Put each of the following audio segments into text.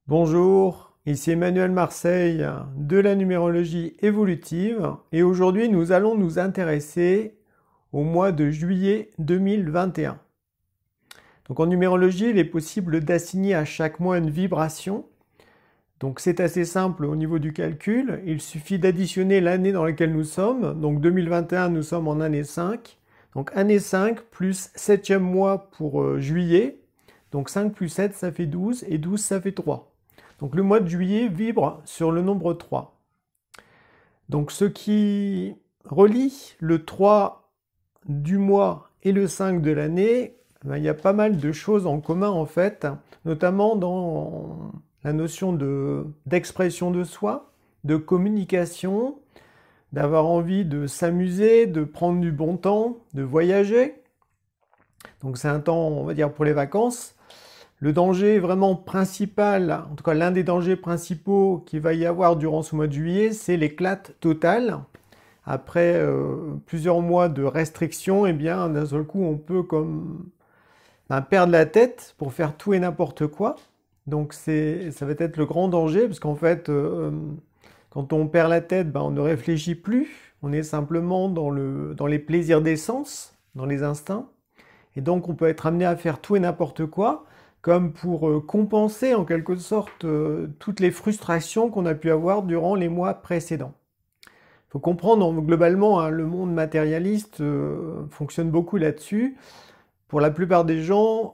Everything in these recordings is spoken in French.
Bonjour, ici Emmanuel Marseille de la numérologie évolutive et aujourd'hui nous allons nous intéresser au mois de juillet 2021. Donc en numérologie, il est possible d'assigner à chaque mois une vibration. Donc c'est assez simple au niveau du calcul, il suffit d'additionner l'année dans laquelle nous sommes. Donc 2021, nous sommes en année 5. Donc année 5 plus 7e mois pour juillet. Donc 5 plus 7, ça fait 12 et 12, ça fait 3. Donc le mois de juillet vibre sur le nombre 3. Donc ce qui relie le 3 du mois et le 5 de l'année, il y a pas mal de choses en commun en fait, notamment dans la notion d'expression de soi, de communication, d'avoir envie de s'amuser, de prendre du bon temps, de voyager. Donc c'est un temps, on va dire, pour les vacances. Le danger vraiment principal, en tout cas l'un des dangers principaux qu'il va y avoir durant ce mois de juillet, c'est l'éclate totale. Après plusieurs mois de restrictions, eh bien d'un seul coup on peut perdre la tête pour faire tout et n'importe quoi. Donc ça va être le grand danger, parce qu'en fait, quand on perd la tête, on ne réfléchit plus, on est simplement dans les plaisirs des sens, dans les instincts. Et donc on peut être amené à faire tout et n'importe quoi, comme pour compenser en quelque sorte toutes les frustrations qu'on a pu avoir durant les mois précédents. Il faut comprendre globalement, hein, le monde matérialiste fonctionne beaucoup là-dessus. Pour la plupart des gens,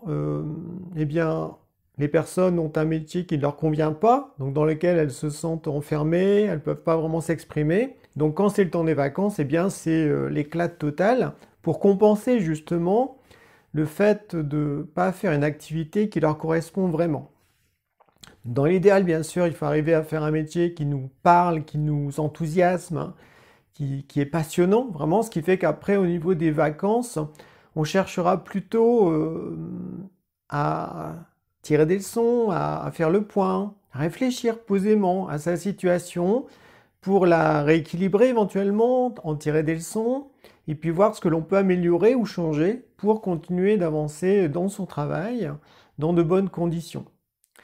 eh bien, les personnes ont un métier qui ne leur convient pas, donc dans lequel elles se sentent enfermées, elles ne peuvent pas vraiment s'exprimer. Donc quand c'est le temps des vacances, eh bien c'est l'éclat total pour compenser justement le fait de ne pas faire une activité qui leur correspond vraiment. Dans l'idéal, bien sûr, il faut arriver à faire un métier qui nous parle, qui nous enthousiasme, hein, qui est passionnant, vraiment, ce qui fait qu'après, au niveau des vacances, on cherchera plutôt à tirer des leçons, à faire le point, à réfléchir posément à sa situation pour la rééquilibrer éventuellement, en tirer des leçons, et puis voir ce que l'on peut améliorer ou changer pour continuer d'avancer dans son travail dans de bonnes conditions.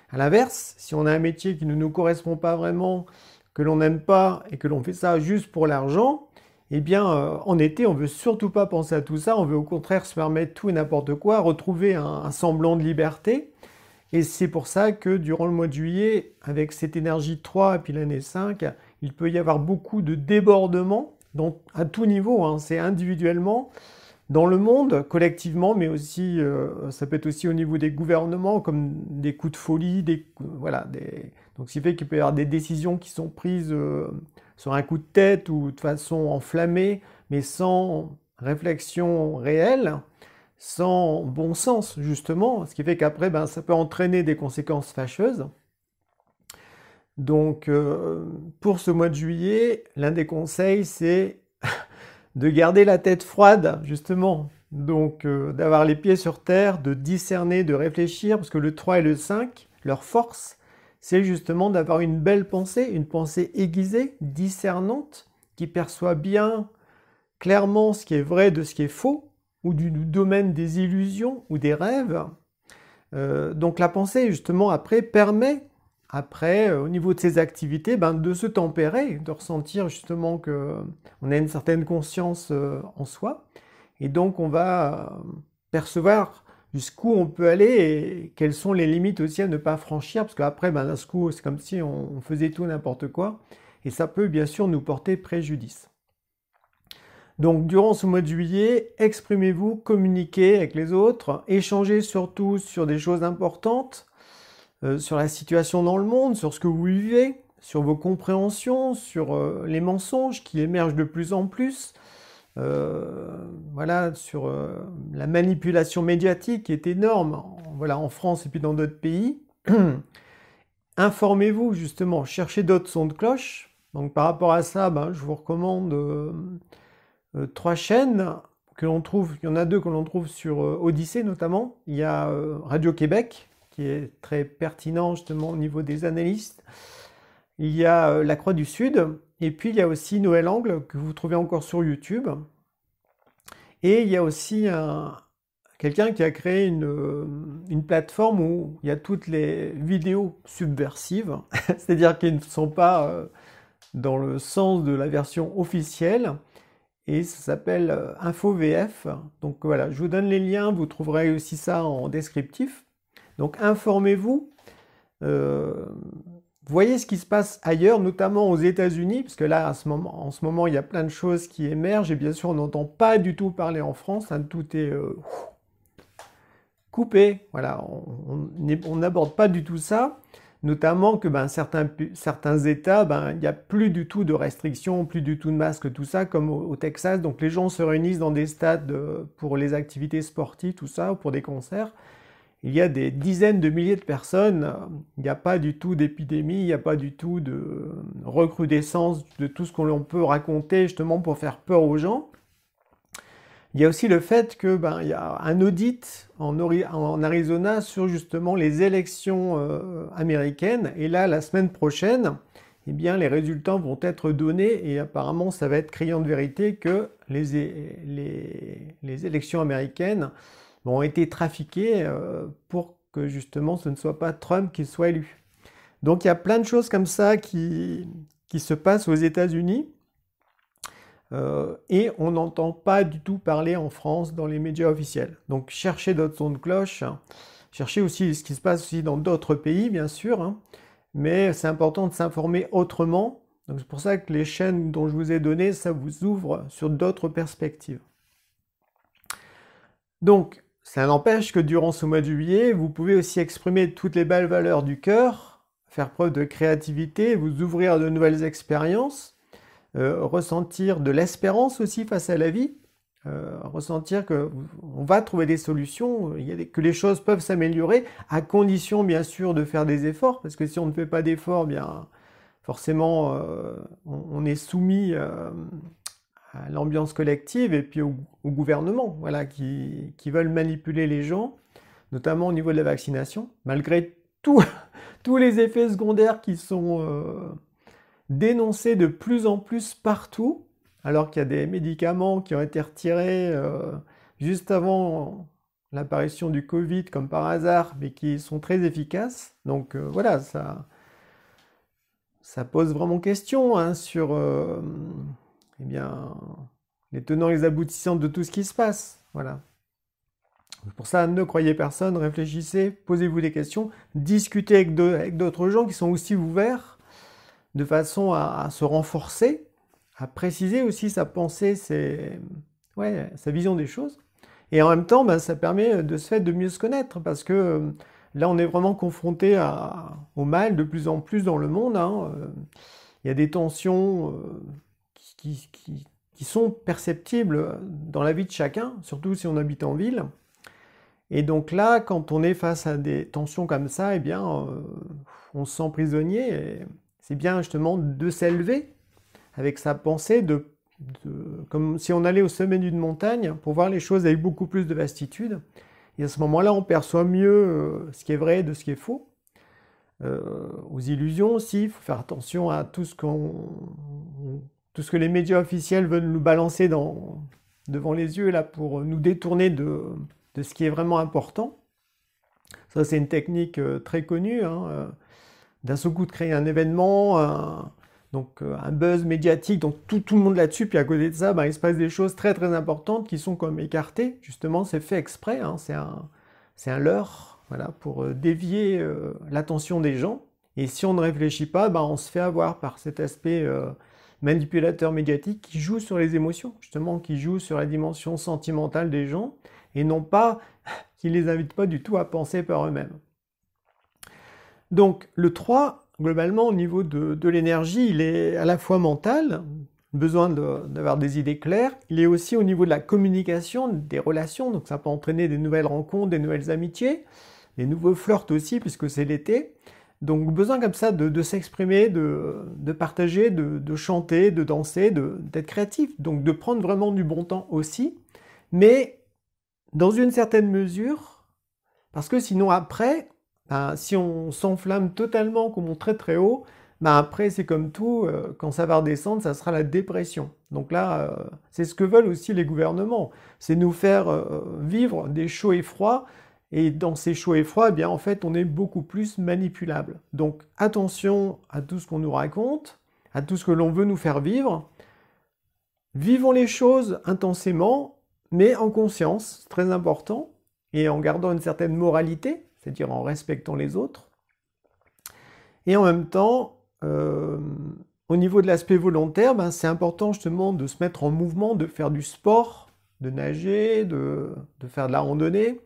À l'inverse, si on a un métier qui ne nous correspond pas vraiment, que l'on n'aime pas et que l'on fait ça juste pour l'argent, eh bien en été on veut surtout pas penser à tout ça, on veut au contraire se permettre tout et n'importe quoi, retrouver un semblant de liberté. Et c'est pour ça que durant le mois de juillet, avec cette énergie 3 et puis l'année 5, il peut y avoir beaucoup de débordements à tout niveau, hein, c'est individuellement, dans le monde, collectivement, mais aussi, ça peut être aussi au niveau des gouvernements, comme des coups de folie, voilà, donc ce qui fait qu'il peut y avoir des décisions qui sont prises sur un coup de tête ou de façon enflammée, mais sans réflexion réelle, sans bon sens, justement, ce qui fait qu'après, ça peut entraîner des conséquences fâcheuses. Donc, pour ce mois de juillet, l'un des conseils, c'est de garder la tête froide, justement. Donc, d'avoir les pieds sur terre, de discerner, de réfléchir, parce que le 3 et le 5, leur force, c'est justement d'avoir une belle pensée, une pensée aiguisée, discernante, qui perçoit bien clairement ce qui est vrai de ce qui est faux, ou du domaine des illusions ou des rêves. Donc la pensée, justement, après, permet, au niveau de ses activités, de se tempérer, de ressentir justement qu'on a une certaine conscience en soi. Et donc on va percevoir jusqu'où on peut aller et quelles sont les limites aussi à ne pas franchir, parce qu'après, d'un coup, c'est comme si on faisait tout n'importe quoi, et ça peut bien sûr nous porter préjudice. Donc durant ce mois de juillet, exprimez-vous, communiquez avec les autres, échangez surtout sur des choses importantes, sur la situation dans le monde, sur ce que vous vivez, sur vos compréhensions, sur les mensonges qui émergent de plus en plus, voilà, sur la manipulation médiatique qui est énorme, voilà, en France et puis dans d'autres pays. Informez-vous justement, cherchez d'autres sons de cloche. Donc par rapport à ça, je vous recommande 3 chaînes que l'on trouve, il y en a 2 que l'on trouve sur Odyssée notamment. Il y a Radio-Québec, qui est très pertinent justement au niveau des analystes. Il y a La Croix du Sud, et puis il y a aussi Noël Angle, que vous trouvez encore sur YouTube. Et il y a aussi quelqu'un qui a créé une plateforme où il y a toutes les vidéos subversives, c'est-à-dire qui ne sont pas dans le sens de la version officielle, et ça s'appelle InfoVF. Donc voilà, je vous donne les liens, vous trouverez aussi ça en descriptif. Donc informez-vous, voyez ce qui se passe ailleurs, notamment aux États-Unis, parce que là, en ce moment, il y a plein de choses qui émergent, et bien sûr, on n'entend pas du tout parler en France, hein, tout est coupé, voilà, on n'aborde pas du tout ça, notamment que certains États, il n'y a plus du tout de restrictions, plus du tout de masques, tout ça, comme au Texas, donc les gens se réunissent dans des stades pour les activités sportives, tout ça, ou pour des concerts. Il y a des dizaines de milliers de personnes, il n'y a pas du tout d'épidémie, il n'y a pas du tout de recrudescence de tout ce qu'on peut raconter justement pour faire peur aux gens. Il y a aussi le fait que il y a un audit en Arizona sur justement les élections américaines, et là la semaine prochaine, eh bien les résultats vont être donnés et apparemment ça va être criant de vérité que les élections américaines ont été trafiquées pour que justement ce ne soit pas Trump qui soit élu. Donc il y a plein de choses comme ça qui se passent aux États-Unis. Et on n'entend pas du tout parler en France dans les médias officiels. Donc cherchez d'autres sons de cloche, hein. Cherchez aussi ce qui se passe aussi dans d'autres pays, bien sûr, hein. Mais c'est important de s'informer autrement. Donc c'est pour ça que les chaînes dont je vous ai donné, ça vous ouvre sur d'autres perspectives. Donc, ça n'empêche que durant ce mois de juillet, vous pouvez aussi exprimer toutes les belles valeurs du cœur, faire preuve de créativité, vous ouvrir de nouvelles expériences, ressentir de l'espérance aussi face à la vie, ressentir qu'on va trouver des solutions, que les choses peuvent s'améliorer, à condition bien sûr de faire des efforts, parce que si on ne fait pas d'efforts, bien forcément on est soumis à l'ambiance collective et puis au gouvernement, voilà, qui veulent manipuler les gens, notamment au niveau de la vaccination, malgré tous les effets secondaires qui sont dénoncés de plus en plus partout, alors qu'il y a des médicaments qui ont été retirés juste avant l'apparition du Covid, comme par hasard, mais qui sont très efficaces. Donc voilà, ça pose vraiment question hein, sur eh bien, les tenants et les aboutissants de tout ce qui se passe. Voilà. Pour ça, ne croyez personne, réfléchissez, posez-vous des questions, discutez avec d'autres gens qui sont aussi ouverts, de façon à se renforcer, à préciser aussi sa pensée, sa vision des choses. Et en même temps, ça permet de ce fait de mieux se connaître, parce que là, on est vraiment confronté au mal de plus en plus dans le monde. Hein. Il y a des tensions qui sont perceptibles dans la vie de chacun, surtout si on habite en ville. Et donc là, quand on est face à des tensions comme ça, eh bien, on se sent prisonnier. Et c'est bien justement de s'élever avec sa pensée, comme si on allait au sommet d'une montagne pour voir les choses avec beaucoup plus de vastitude. Et à ce moment-là, on perçoit mieux ce qui est vrai de ce qui est faux. Aux illusions aussi, il faut faire attention à tout ce que les médias officiels veulent nous balancer devant les yeux là, pour nous détourner de ce qui est vraiment important. Ça, c'est une technique très connue, hein, d'un seul coup de créer un événement, un buzz médiatique, donc tout le monde là-dessus, puis à côté de ça, il se passe des choses très très importantes qui sont comme écartées. Justement, c'est fait exprès, hein, c'est un leurre, voilà, pour dévier l'attention des gens. Et si on ne réfléchit pas, on se fait avoir par cet aspect manipulateur médiatique qui joue sur les émotions, justement, qui joue sur la dimension sentimentale des gens, et non pas, qui les invite pas du tout à penser par eux-mêmes. Donc le 3, globalement, au niveau de l'énergie, il est à la fois mental, besoin d'avoir des idées claires, il est aussi au niveau de la communication, des relations, donc ça peut entraîner des nouvelles rencontres, des nouvelles amitiés, des nouveaux flirts aussi, puisque c'est l'été. Donc besoin comme ça de s'exprimer, de partager, de chanter, de danser, d'être créatif, donc de prendre vraiment du bon temps aussi, mais dans une certaine mesure, parce que sinon après, si on s'enflamme totalement, qu'on monte très très haut, après c'est comme tout, quand ça va redescendre, ça sera la dépression. Donc là, c'est ce que veulent aussi les gouvernements, c'est nous faire vivre des chauds et froids, Et dans ces chauds et froids, eh bien, en fait, on est beaucoup plus manipulable. Donc attention à tout ce qu'on nous raconte, à tout ce que l'on veut nous faire vivre. Vivons les choses intensément, mais en conscience, c'est très important, et en gardant une certaine moralité, c'est-à-dire en respectant les autres. Et en même temps, au niveau de l'aspect volontaire, ben, c'est important justement de se mettre en mouvement, de faire du sport, de nager, de faire de la randonnée,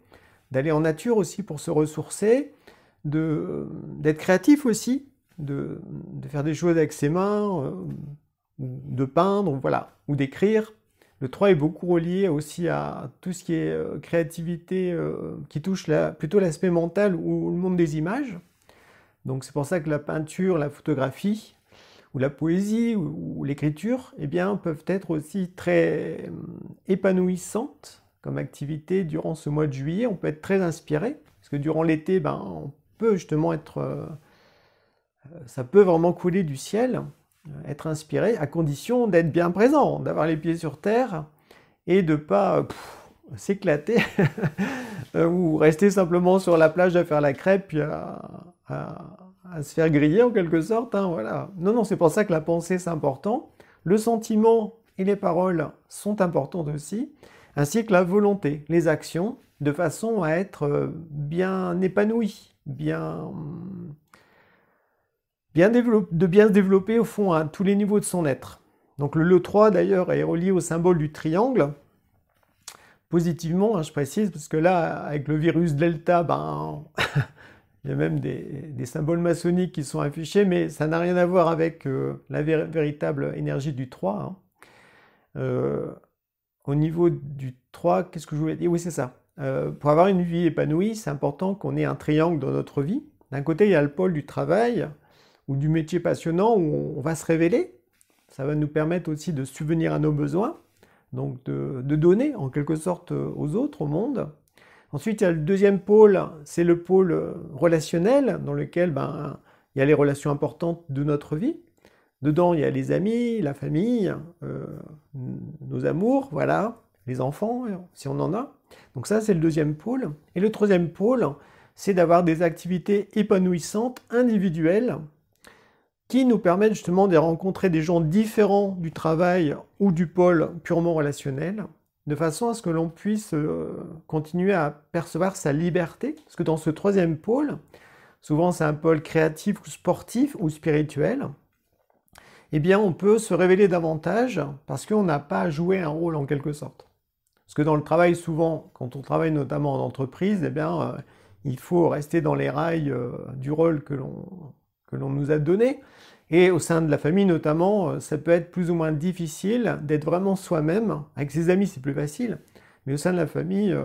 d'aller en nature aussi pour se ressourcer, d'être créatif aussi, de faire des choses avec ses mains, de peindre, voilà, ou d'écrire. Le 3 est beaucoup relié aussi à tout ce qui est créativité qui touche plutôt l'aspect mental ou le monde des images. Donc c'est pour ça que la peinture, la photographie, ou la poésie, ou l'écriture, eh bien, peuvent être aussi très épanouissantes comme activité durant ce mois de juillet. On peut être très inspiré, parce que durant l'été, ben, on peut justement être... ça peut vraiment couler du ciel, être inspiré, à condition d'être bien présent, d'avoir les pieds sur terre, et de ne pas s'éclater, ou rester simplement sur la plage à faire la crêpe, puis à se faire griller en quelque sorte, hein, voilà. Non, non, c'est pour ça que la pensée c'est important. Le sentiment et les paroles sont importantes aussi, ainsi que la volonté, les actions, de façon à être bien épanoui, de bien se développer au fond à tous les niveaux de son être. Donc le 3 d'ailleurs est relié au symbole du triangle, positivement, hein, je précise, parce que là, avec le virus Delta, ben, il y a même des symboles maçonniques qui sont affichés, mais ça n'a rien à voir avec la véritable énergie du 3. Hein. Au niveau du 3, qu'est-ce que je voulais dire? Oui, c'est ça. Pour avoir une vie épanouie, c'est important qu'on ait un triangle dans notre vie. D'un côté, il y a le pôle du travail ou du métier passionnant où on va se révéler. Ça va nous permettre aussi de subvenir à nos besoins, donc de donner en quelque sorte aux autres, au monde. Ensuite, il y a le deuxième pôle, c'est le pôle relationnel, dans lequel ben, il y a les relations importantes de notre vie. Dedans, il y a les amis, la famille, nos amours, voilà, les enfants, si on en a. Donc ça, c'est le deuxième pôle. Et le troisième pôle, c'est d'avoir des activités épanouissantes, individuelles, qui nous permettent justement de rencontrer des gens différents du travail ou du pôle purement relationnel, de façon à ce que l'on puisse continuer à percevoir sa liberté. Parce que dans ce troisième pôle, souvent c'est un pôle créatif ou sportif ou spirituel, eh bien on peut se révéler davantage parce qu'on n'a pas à jouer un rôle en quelque sorte. Parce que dans le travail, souvent, quand on travaille notamment en entreprise, eh bien, il faut rester dans les rails du rôle que l'on nous a donné. Et au sein de la famille notamment, ça peut être plus ou moins difficile d'être vraiment soi-même. Avec ses amis, c'est plus facile. Mais au sein de la famille,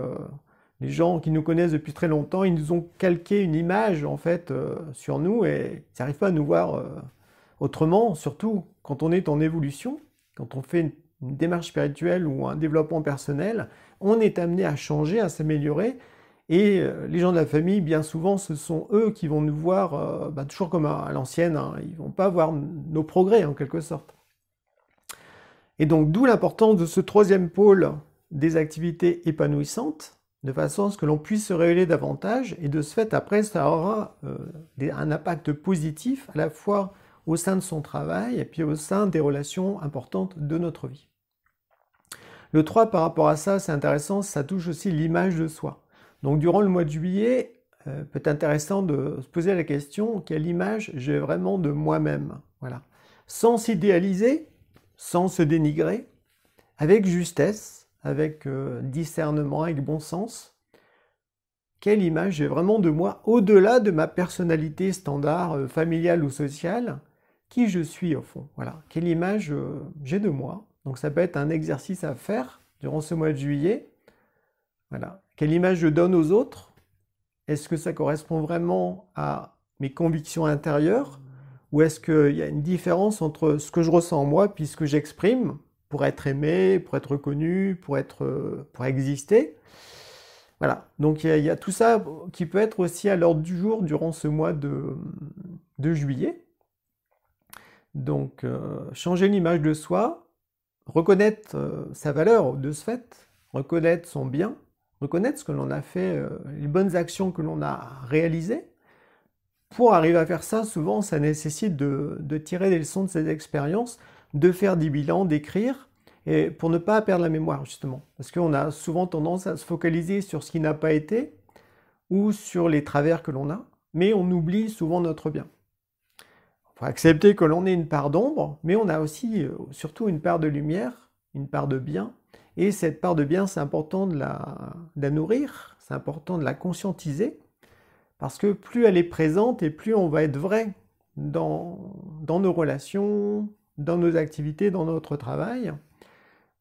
les gens qui nous connaissent depuis très longtemps, ils nous ont calqué une image en fait sur nous et ils n'arrivent pas à nous voir autrement, surtout quand on est en évolution, quand on fait une démarche spirituelle ou un développement personnel, on est amené à changer, à s'améliorer. Et les gens de la famille, bien souvent, ce sont eux qui vont nous voir toujours comme à l'ancienne. Hein. Ils ne vont pas voir nos progrès, en quelque sorte. Et donc, d'où l'importance de ce troisième pôle des activités épanouissantes, de façon à ce que l'on puisse se révéler davantage. Et de ce fait, après, ça aura un impact positif, à la fois au sein de son travail et puis au sein des relations importantes de notre vie. Le 3, par rapport à ça, c'est intéressant, ça touche aussi l'image de soi. Donc durant le mois de juillet, peut être intéressant de se poser la question, quelle image j'ai vraiment de moi-même? Voilà. Sans s'idéaliser, sans se dénigrer, avec justesse, avec discernement, avec bon sens. Quelle image j'ai vraiment de moi, au-delà de ma personnalité standard, familiale ou sociale, qui je suis au fond? Voilà. Quelle image j'ai de moi? Donc ça peut être un exercice à faire durant ce mois de juillet. Voilà. Quelle image je donne aux autres? Est-ce que ça correspond vraiment à mes convictions intérieures? Ou est-ce qu'il y a une différence entre ce que je ressens en moi puis ce que j'exprime pour être aimé, pour être reconnu, pour exister? Voilà. Donc il y a tout ça qui peut être aussi à l'ordre du jour durant ce mois de juillet. Donc changer l'image de soi, reconnaître sa valeur de ce fait, reconnaître son bien, reconnaître ce que l'on a fait, les bonnes actions que l'on a réalisées. Pour arriver à faire ça, souvent, ça nécessite de tirer des leçons de ces expériences, de faire des bilans, d'écrire, et pour ne pas perdre la mémoire, justement. Parce qu'on a souvent tendance à se focaliser sur ce qui n'a pas été, ou sur les travers que l'on a, mais on oublie souvent notre bien. Il faut accepter que l'on ait une part d'ombre, mais on a aussi, surtout une part de lumière, une part de bien, et cette part de bien, c'est important de la nourrir, c'est important de la conscientiser, parce que plus elle est présente et plus on va être vrai dans nos relations, dans nos activités, dans notre travail.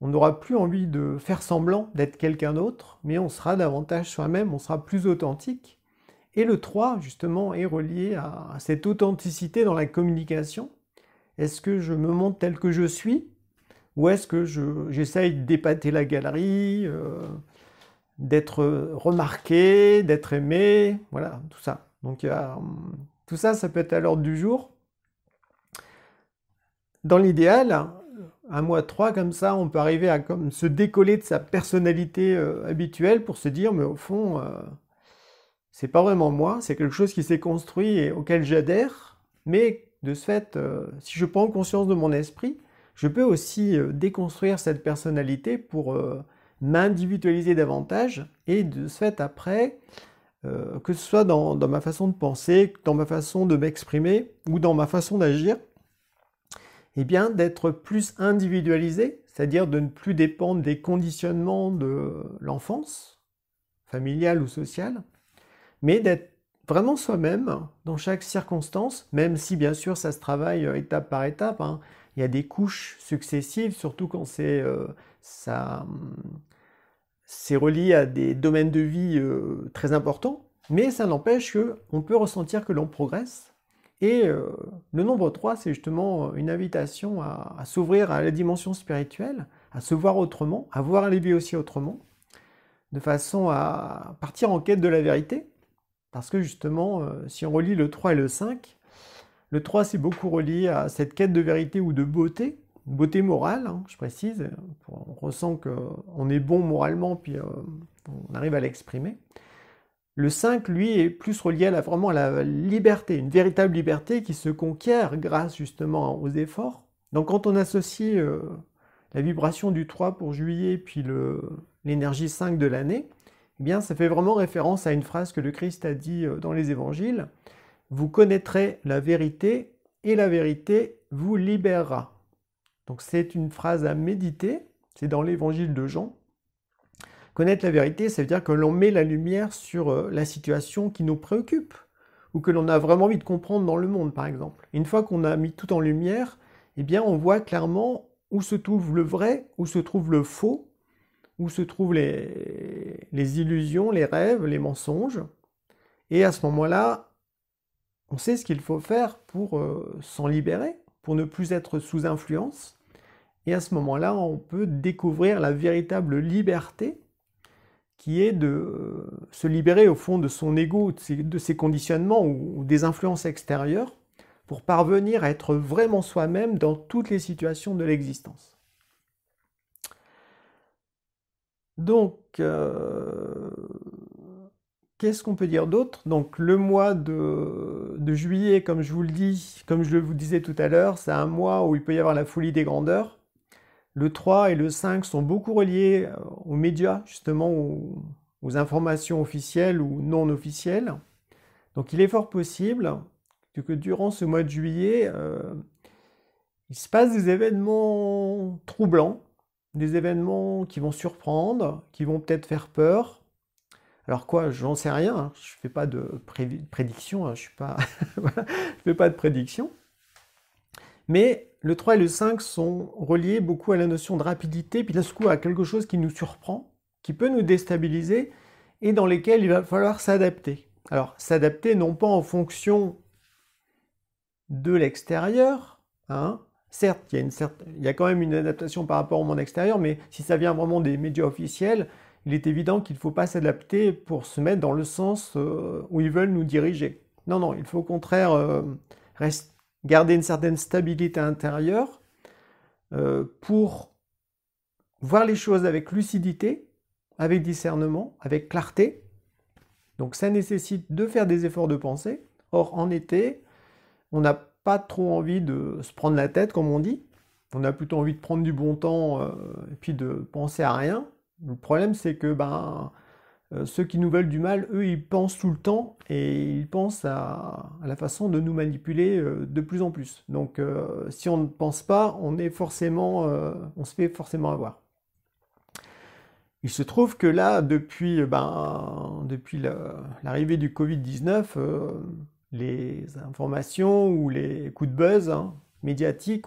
On n'aura plus envie de faire semblant d'être quelqu'un d'autre, mais on sera davantage soi-même, on sera plus authentique. Et le 3, justement, est relié à cette authenticité dans la communication. Est-ce que je me montre tel que je suis? Ou est-ce que j'essaye d'épater la galerie, d'être remarqué, d'être aimé, voilà, tout ça. Donc tout ça, ça peut être à l'ordre du jour. Dans l'idéal, un mois 3 comme ça, on peut arriver à comme se décoller de sa personnalité habituelle pour se dire, mais au fond, c'est pas vraiment moi, c'est quelque chose qui s'est construit et auquel j'adhère, mais de ce fait, si je prends conscience de mon esprit, je peux aussi déconstruire cette personnalité pour m'individualiser davantage et de ce fait après, que ce soit dans ma façon de penser, dans ma façon de m'exprimer ou dans ma façon d'agir, eh bien d'être plus individualisé, c'est-à-dire de ne plus dépendre des conditionnements de l'enfance, familiale ou sociale, mais d'être vraiment soi-même dans chaque circonstance, même si bien sûr ça se travaille étape par étape, hein. Il y a des couches successives, surtout quand c'est relié à des domaines de vie très importants, mais ça n'empêche qu'on peut ressentir que l'on progresse. Et le nombre 3, c'est justement une invitation à s'ouvrir à la dimension spirituelle, à se voir autrement, à voir la vie aussi autrement, de façon à partir en quête de la vérité. Parce que justement, si on relie le 3 et le 5, le 3 c'est beaucoup relié à cette quête de vérité ou de beauté morale, hein, je précise, on ressent qu'on est bon moralement, puis on arrive à l'exprimer. Le 5, lui, est plus relié vraiment à la liberté, une véritable liberté qui se conquiert grâce justement aux efforts. Donc quand on associe la vibration du 3 pour juillet, puis l'énergie 5 de l'année, eh bien ça fait vraiment référence à une phrase que le Christ a dit dans les évangiles. Vous connaîtrez la vérité et la vérité vous libérera. Donc c'est une phrase à méditer, c'est dans l'évangile de Jean. Connaître la vérité, ça veut dire que l'on met la lumière sur la situation qui nous préoccupe, ou que l'on a vraiment envie de comprendre dans le monde, par exemple. Une fois qu'on a mis tout en lumière, eh bien on voit clairement où se trouve le vrai, où se trouve le faux, où se trouvent les illusions, les rêves, les mensonges. Et à ce moment-là, on sait ce qu'il faut faire pour s'en libérer, pour ne plus être sous influence. Et à ce moment-là, on peut découvrir la véritable liberté qui est de se libérer au fond de son ego, de ses conditionnements ou des influences extérieures, pour parvenir à être vraiment soi-même dans toutes les situations de l'existence. Donc, qu'est-ce qu'on peut dire d'autre? Donc le mois de juillet, comme je vous disais tout à l'heure, c'est un mois où il peut y avoir la folie des grandeurs. Le 3 et le 5 sont beaucoup reliés aux médias, justement aux informations officielles ou non officielles. Donc il est fort possible que durant ce mois de juillet, il se passe des événements troublants, des événements qui vont surprendre, qui vont peut-être faire peur. Alors quoi, j'en sais rien, hein, je ne fais pas de prédiction, hein, je fais pas de prédiction. Mais le 3 et le 5 sont reliés beaucoup à la notion de rapidité, puis d'un coup à quelque chose qui nous surprend, qui peut nous déstabiliser, et dans lesquels il va falloir s'adapter. Alors, s'adapter non pas en fonction de l'extérieur, hein. Certes, il y a quand même une adaptation par rapport au monde extérieur, mais si ça vient vraiment des médias officiels, il est évident qu'il ne faut pas s'adapter pour se mettre dans le sens où ils veulent nous diriger. Non, non, il faut au contraire garder une certaine stabilité intérieure pour voir les choses avec lucidité, avec discernement, avec clarté. Donc ça nécessite de faire des efforts de pensée. Or, en été, on n'a pas trop envie de se prendre la tête, comme on dit. On a plutôt envie de prendre du bon temps et puis de penser à rien. Le problème, c'est que ceux qui nous veulent du mal, eux, ils pensent tout le temps et ils pensent à la façon de nous manipuler de plus en plus. Donc, si on ne pense pas, on se fait forcément avoir. Il se trouve que là, depuis l'arrivée du Covid-19, les informations ou les coups de buzz médiatiques,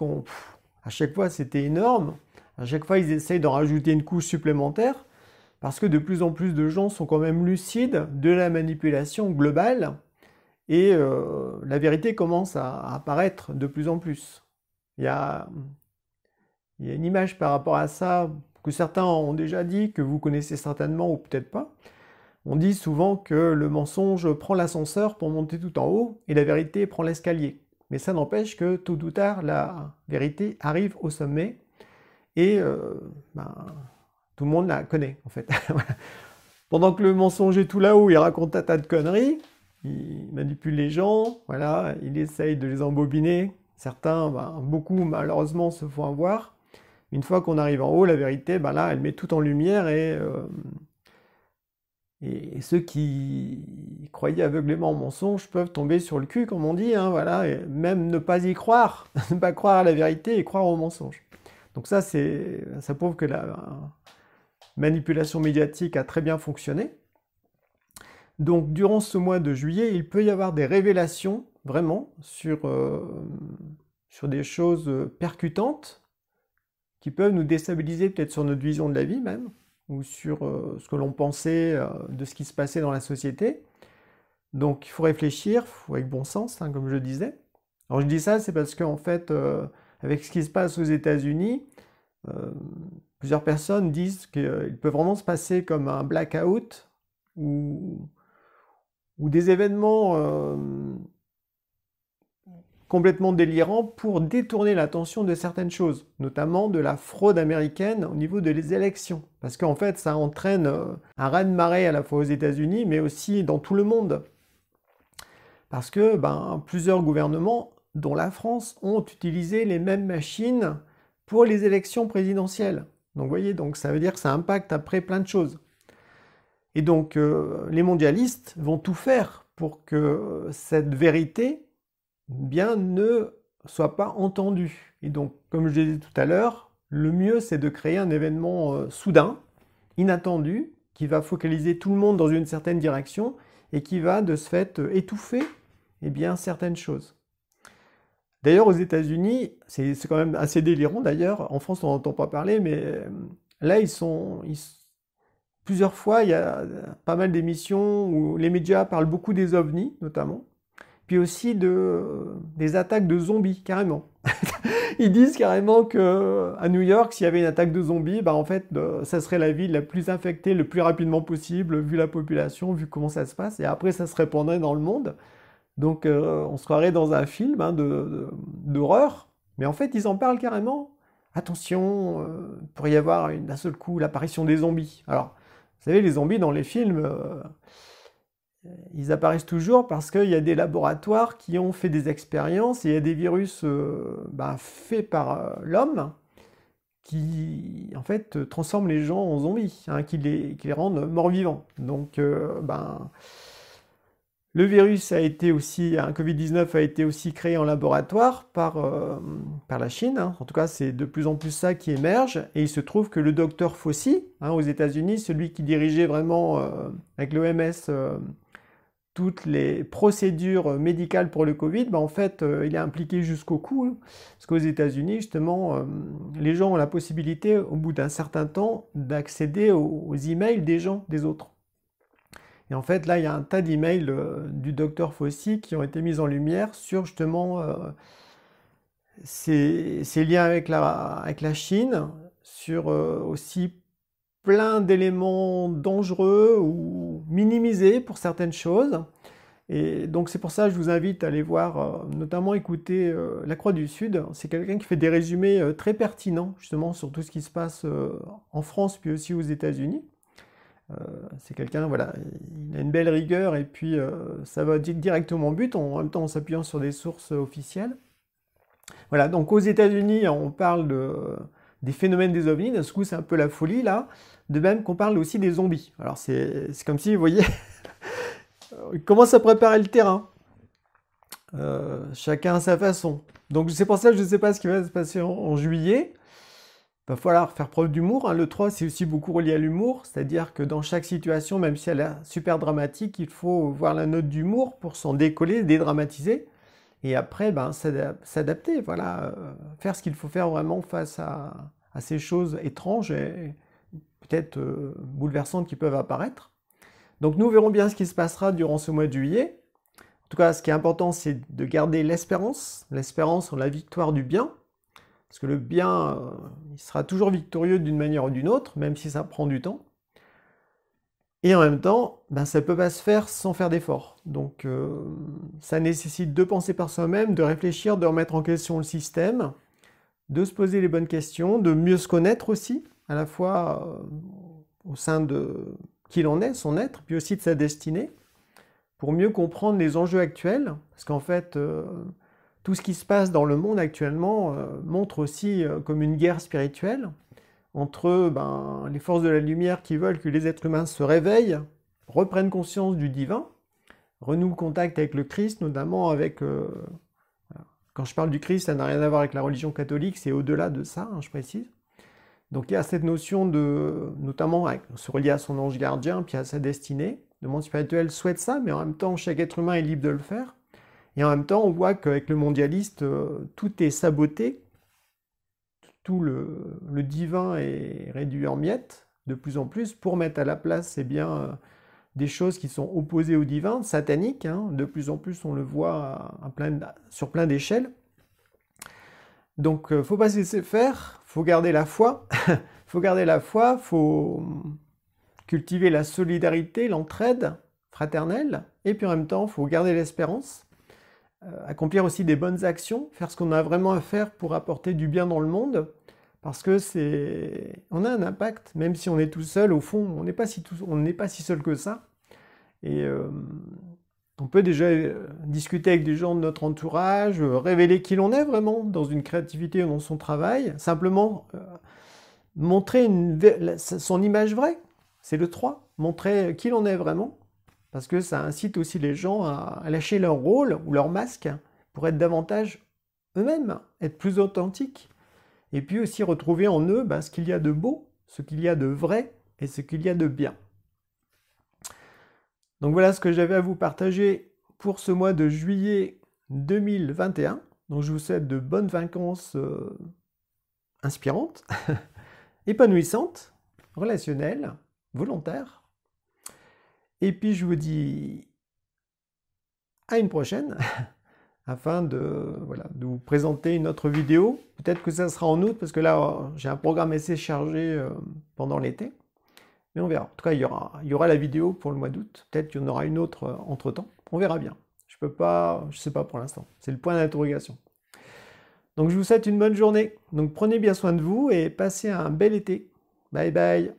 à chaque fois, c'était énorme. À chaque fois, ils essayent d'en rajouter une couche supplémentaire parce que de plus en plus de gens sont quand même lucides de la manipulation globale et la vérité commence à apparaître de plus en plus. Il y a une image par rapport à ça que certains ont déjà dit, que vous connaissez certainement ou peut-être pas. On dit souvent que le mensonge prend l'ascenseur pour monter tout en haut et la vérité prend l'escalier. Mais ça n'empêche que tôt ou tard, la vérité arrive au sommet et tout le monde la connaît en fait. Pendant que le mensonge est tout là-haut, il raconte un tas de conneries, il manipule les gens, voilà, il essaye de les embobiner. Certains, beaucoup malheureusement, se font avoir. Une fois qu'on arrive en haut, la vérité, là, elle met tout en lumière et ceux qui croyaient aveuglément au mensonge peuvent tomber sur le cul, comme on dit, voilà, et même ne pas y croire, ne pas croire à la vérité et croire au mensonge. Donc ça prouve que la manipulation médiatique a très bien fonctionné. Donc durant ce mois de juillet, il peut y avoir des révélations, vraiment, sur des choses percutantes, qui peuvent nous déstabiliser peut-être sur notre vision de la vie même, ou sur ce que l'on pensait de ce qui se passait dans la société. Donc il faut réfléchir, avec bon sens, comme je disais. Alors je dis ça, c'est parce qu'en fait, avec ce qui se passe aux États-Unis, plusieurs personnes disent qu'il peut vraiment se passer comme un blackout, ou des événements complètement délirant pour détourner l'attention de certaines choses, notamment de la fraude américaine au niveau des élections. Parce qu'en fait, ça entraîne un raz-de-marée à la fois aux États-Unis, mais aussi dans tout le monde. Parce que plusieurs gouvernements, dont la France, ont utilisé les mêmes machines pour les élections présidentielles. Donc vous voyez, donc ça veut dire que ça impacte après plein de choses. Et donc les mondialistes vont tout faire pour que cette vérité ne soit pas entendu. Et donc, comme je disais tout à l'heure, le mieux c'est de créer un événement soudain, inattendu, qui va focaliser tout le monde dans une certaine direction et qui va de ce fait étouffer certaines choses. D'ailleurs, aux États-Unis, c'est quand même assez délirant d'ailleurs, en France on n'entend pas parler, mais là plusieurs fois il y a pas mal d'émissions où les médias parlent beaucoup des ovnis notamment, puis aussi des attaques de zombies, carrément. Ils disent carrément qu'à New York, s'il y avait une attaque de zombies, en fait, ça serait la ville la plus infectée le plus rapidement possible, vu la population, vu comment ça se passe, et après ça se répandrait dans le monde. Donc on se croirait dans un film d'horreur, mais en fait ils en parlent carrément. Attention, il pourrait y avoir d'un seul coup l'apparition des zombies. Alors, vous savez, les zombies dans les films, ils apparaissent toujours parce qu'il y a des laboratoires qui ont fait des expériences et il y a des virus faits par l'homme qui, en fait, transforment les gens en zombies, qui les rendent morts-vivants. Donc, le virus a été aussi, Covid-19 a été aussi créé en laboratoire par la Chine. En tout cas, c'est de plus en plus ça qui émerge. Et il se trouve que le docteur Fauci, aux États-Unis, celui qui dirigeait vraiment avec l'OMS toutes les procédures médicales pour le Covid, en fait, il est impliqué jusqu'au cou. Parce qu'aux États-Unis, justement, les gens ont la possibilité, au bout d'un certain temps, d'accéder aux emails des gens, des autres. Et en fait, là, il y a un tas d'emails du docteur Fauci qui ont été mis en lumière sur justement ces liens avec la Chine, sur aussi plein d'éléments dangereux ou minimisés pour certaines choses. Et donc c'est pour ça que je vous invite à aller voir, notamment écouter La Croix du Sud. C'est quelqu'un qui fait des résumés très pertinents justement sur tout ce qui se passe en France puis aussi aux États-Unis. C'est quelqu'un, voilà, il a une belle rigueur et puis ça va directement au but, en même temps en s'appuyant sur des sources officielles. Voilà, donc aux États-Unis, on parle des phénomènes des ovnis, d'un coup c'est un peu la folie là, de même qu'on parle aussi des zombies. Alors c'est comme si, vous voyez, il commence à préparer le terrain. Chacun à sa façon. Donc c'est pour ça que je ne sais pas ce qui va se passer en juillet. Il va falloir faire preuve d'humour, hein. Le 3, c'est aussi beaucoup relié à l'humour, c'est-à-dire que dans chaque situation, même si elle est super dramatique, il faut voir la note d'humour pour s'en décoller, dédramatiser, et après, ben, s'adapter, voilà, faire ce qu'il faut faire vraiment face à ces choses étranges et peut-être bouleversantes qui peuvent apparaître. Donc nous verrons bien ce qui se passera durant ce mois de juillet. En tout cas, ce qui est important, c'est de garder l'espérance en la victoire du bien, parce que le bien, il sera toujours victorieux d'une manière ou d'une autre, même si ça prend du temps. Et en même temps, ben, ça ne peut pas se faire sans faire d'efforts. Donc ça nécessite de penser par soi-même, de réfléchir, de remettre en question le système, de se poser les bonnes questions, de mieux se connaître aussi, à la fois au sein de qui l'on est, son être, puis aussi de sa destinée, pour mieux comprendre les enjeux actuels, parce qu'en fait, tout ce qui se passe dans le monde actuellement montre aussi comme une guerre spirituelle entre les forces de la lumière qui veulent que les êtres humains se réveillent, reprennent conscience du divin, renouent le contact avec le Christ, notamment avec... quand je parle du Christ, ça n'a rien à voir avec la religion catholique, c'est au-delà de ça, hein, je précise. Donc il y a cette notion de, notamment se relier à son ange gardien, puis à sa destinée. Le monde spirituel souhaite ça, mais en même temps, chaque être humain est libre de le faire. Et en même temps, on voit qu'avec le mondialiste, tout est saboté, tout le divin est réduit en miettes, de plus en plus, pour mettre à la place, eh bien, des choses qui sont opposées au divin, sataniques, hein. De plus en plus, on le voit sur plein d'échelles. Donc, faut pas se laisser faire, faut garder la foi, faut garder la foi, faut cultiver la solidarité, l'entraide fraternelle, et puis en même temps, faut garder l'espérance, accomplir aussi des bonnes actions, faire ce qu'on a vraiment à faire pour apporter du bien dans le monde, parce que on a un impact, même si on est tout seul, au fond, on n'est pas si seul que ça, et on peut déjà discuter avec des gens de notre entourage, révéler qui l'on est vraiment dans une créativité ou dans son travail, simplement montrer son image vraie, c'est le 3, montrer qui l'on est vraiment, parce que ça incite aussi les gens à lâcher leur rôle ou leur masque pour être davantage eux-mêmes, être plus authentiques, et puis aussi retrouver en eux ce qu'il y a de beau, ce qu'il y a de vrai et ce qu'il y a de bien. Donc voilà ce que j'avais à vous partager pour ce mois de juillet 2021. Donc je vous souhaite de bonnes vacances inspirantes, épanouissantes, relationnelles, volontaires. Et puis je vous dis à une prochaine afin de vous présenter une autre vidéo. Peut-être que ça sera en août parce que là j'ai un programme assez chargé pendant l'été. Mais on verra. En tout cas, il y aura la vidéo pour le mois d'août. Peut-être qu'il y en aura une autre entre-temps. On verra bien. Je sais pas pour l'instant. C'est le point d'interrogation. Donc je vous souhaite une bonne journée. Donc prenez bien soin de vous et passez un bel été. Bye bye.